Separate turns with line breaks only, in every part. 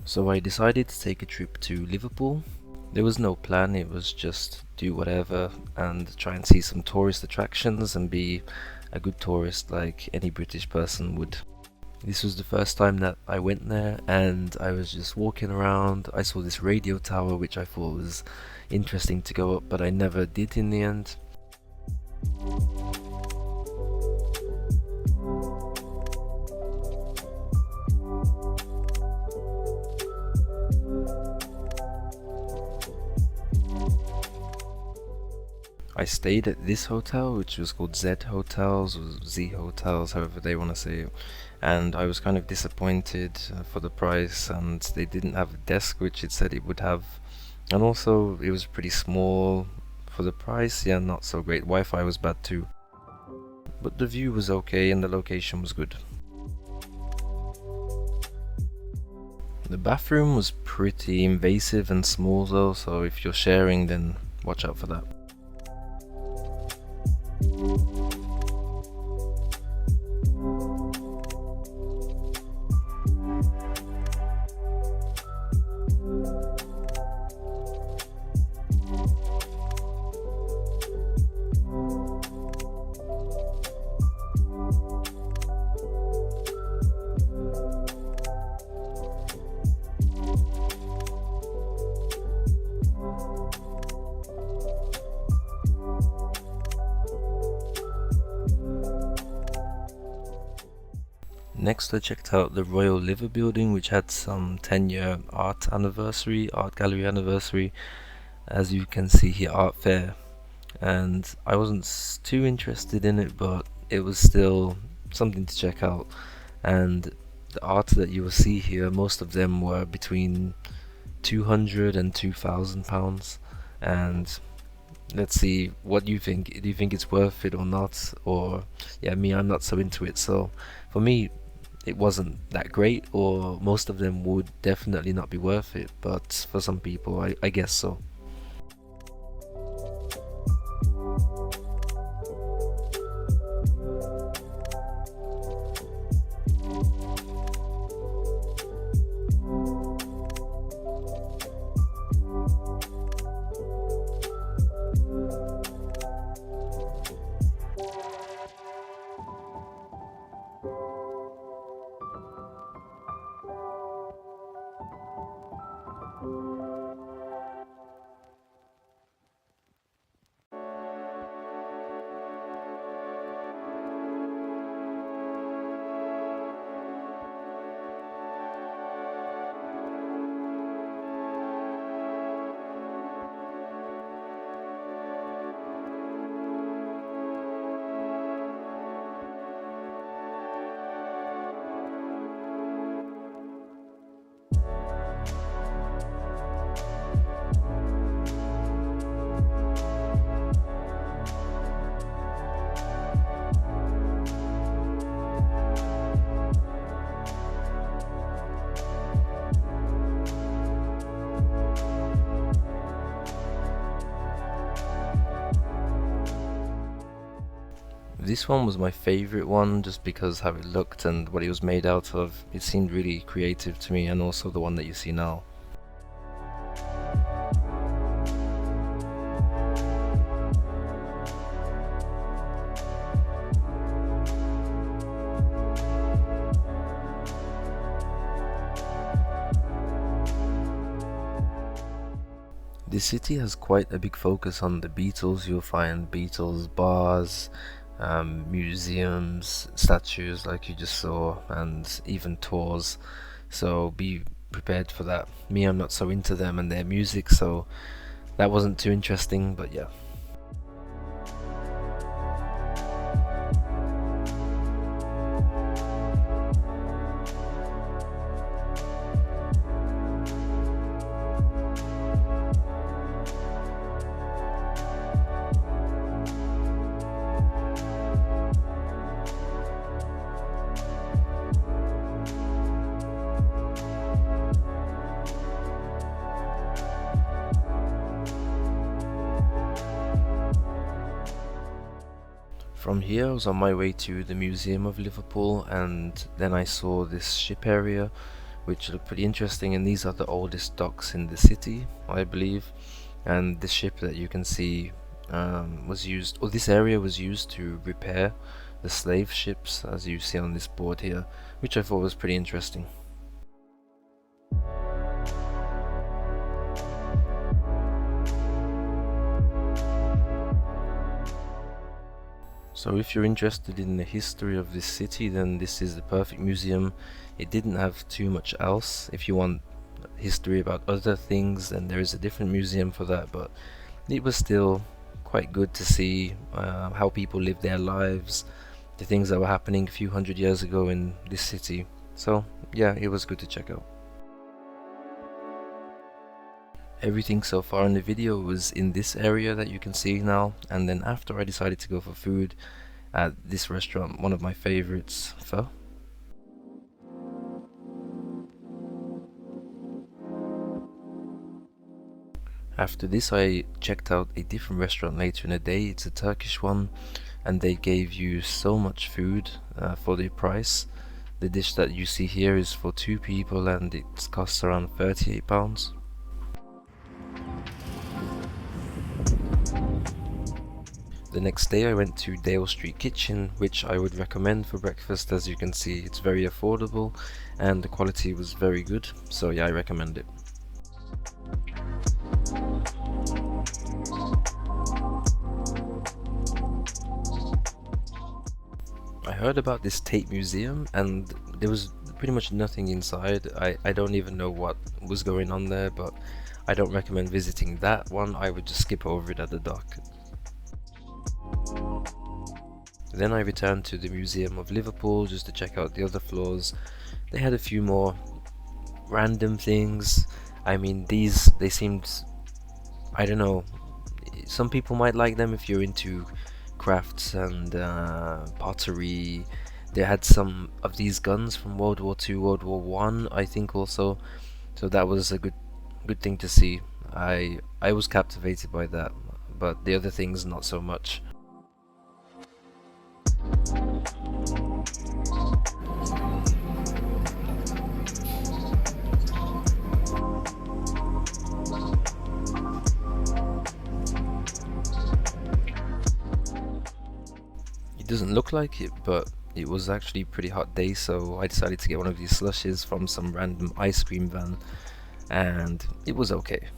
So I decided to take a trip to Liverpool. There was no plan, it was just do whatever and try and see some tourist attractions and be a good tourist like any British person would. This was the first time that I went there and I was just walking around. I saw this radio tower which I thought was interesting to go up, but I never did in the end. I stayed at this hotel, which was called Z Hotels or Z Hotels, however they want to say it. And I was kind of disappointed for the price, and they didn't have a desk, which it said it would have. And also, it was pretty small for the price. Yeah, not so great. Wi-Fi was bad too, but the view was okay and the location was good. The bathroom was pretty invasive and small though, so if you're sharing, then watch out for that. Next I checked out the Royal Liver building, which had some 10-year art gallery anniversary. As you can see here, art fair. And I wasn't too interested in it, but it was still something to check out. And the art that you will see here, most of them were between 200 and 2,000 pounds. And let's see what you think. Do you think it's worth it or not? Or yeah, me, I'm not so into it. So for me, it wasn't that great, or most of them would definitely not be worth it, but for some people I guess so. This one was my favorite one just because how it looked and what it was made out of. It seemed really creative to me, and also the one that you see now. The city has quite a big focus on the Beatles. You'll find Beatles bars, museums, statues like you just saw, and even tours. So be prepared for that. Me, I'm not so into them and their music, so that wasn't too interesting, but yeah. From here I was on my way to the Museum of Liverpool, and then I saw this ship area, which look pretty interesting. And these are the oldest docks in the city, I believe. And the ship that you can see was used, or this area was used to repair the slave ships, as you see on this board here, which I thought was pretty interesting. So if you're interested in the history of this city, then this is the perfect museum. It didn't have too much else. If you want history about other things, then there is a different museum for that, but it was still quite good to see how people lived their lives, the things that were happening a few hundred years ago in this city. So yeah, it was good to check out. Everything so far in the video was in this area that you can see now, and then after I decided to go for food at this restaurant, one of my favorites, pho. After this I checked out a different restaurant later in the day. It's a Turkish one, and they gave you so much food for the price. The dish that you see here is for 2 people and it costs around £38. The next day I went to Dale Street Kitchen, which I would recommend for breakfast. As you can see, it's very affordable and the quality was very good, so yeah, I recommend it. I heard about this Tate Museum and there was pretty much nothing inside. I don't even know what was going on there, but I don't recommend visiting that one. I would just skip over it at the dock. Then I returned to the Museum of Liverpool just to check out the other floors. They had a few more random things. I mean, they seemed, I don't know, some people might like them if you're into crafts and pottery. They had some of these guns from World War II, World War One, I think also. So that was a good thing to see. I was captivated by that, but the other things not so much. It doesn't look like it, but it was actually a pretty hot day, so I decided to get one of these slushes from some random ice cream van, and it was okay.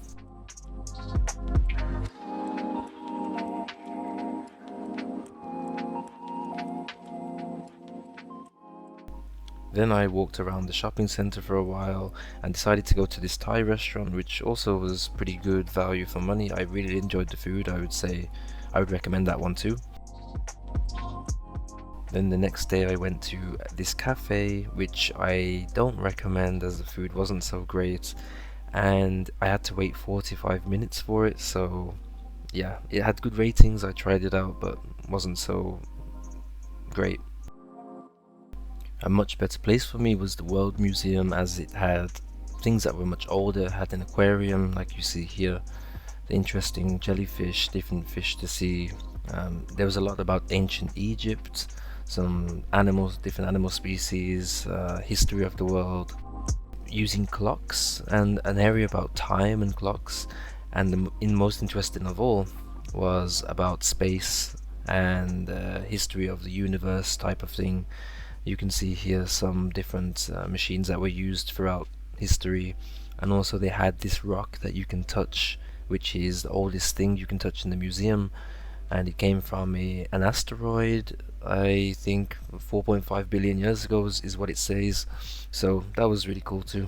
Then I walked around the shopping center for a while and decided to go to this Thai restaurant, which also was pretty good value for money. I really enjoyed the food. I would say I would recommend that one too. Then the next day I went to this cafe, which I don't recommend as the food wasn't so great and I had to wait 45 minutes for it. So yeah, it had good ratings. I tried it out, but wasn't so great. A much better place for me was the World Museum, as it had things that were much older. It had an aquarium like you see here, the interesting jellyfish, different fish to see. There was a lot about ancient Egypt, some animals, different animal species, history of the world, using clocks, and an area about time and clocks. And the most interesting of all was about space and history of the universe type of thing. You can see here some different machines that were used throughout history, and also they had this rock that you can touch, which is the oldest thing you can touch in the museum, and it came from an asteroid, I think 4.5 billion years ago is what it says, so that was really cool too.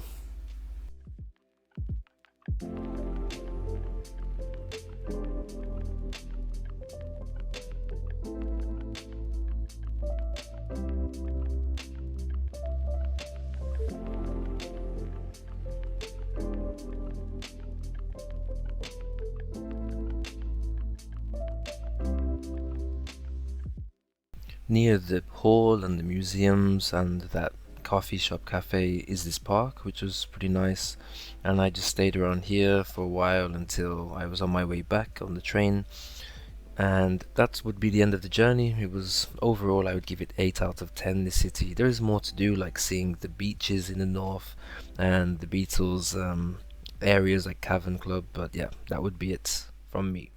Near the hall and the museums and that coffee shop cafe is this park, which was pretty nice, and I just stayed around here for a while until I was on my way back on the train. And that would be the end of the journey. It was overall, I would give it 8 out of 10. This city, there is more to do, like seeing the beaches in the north and the Beatles areas like Cavern Club. But yeah, that would be it from me.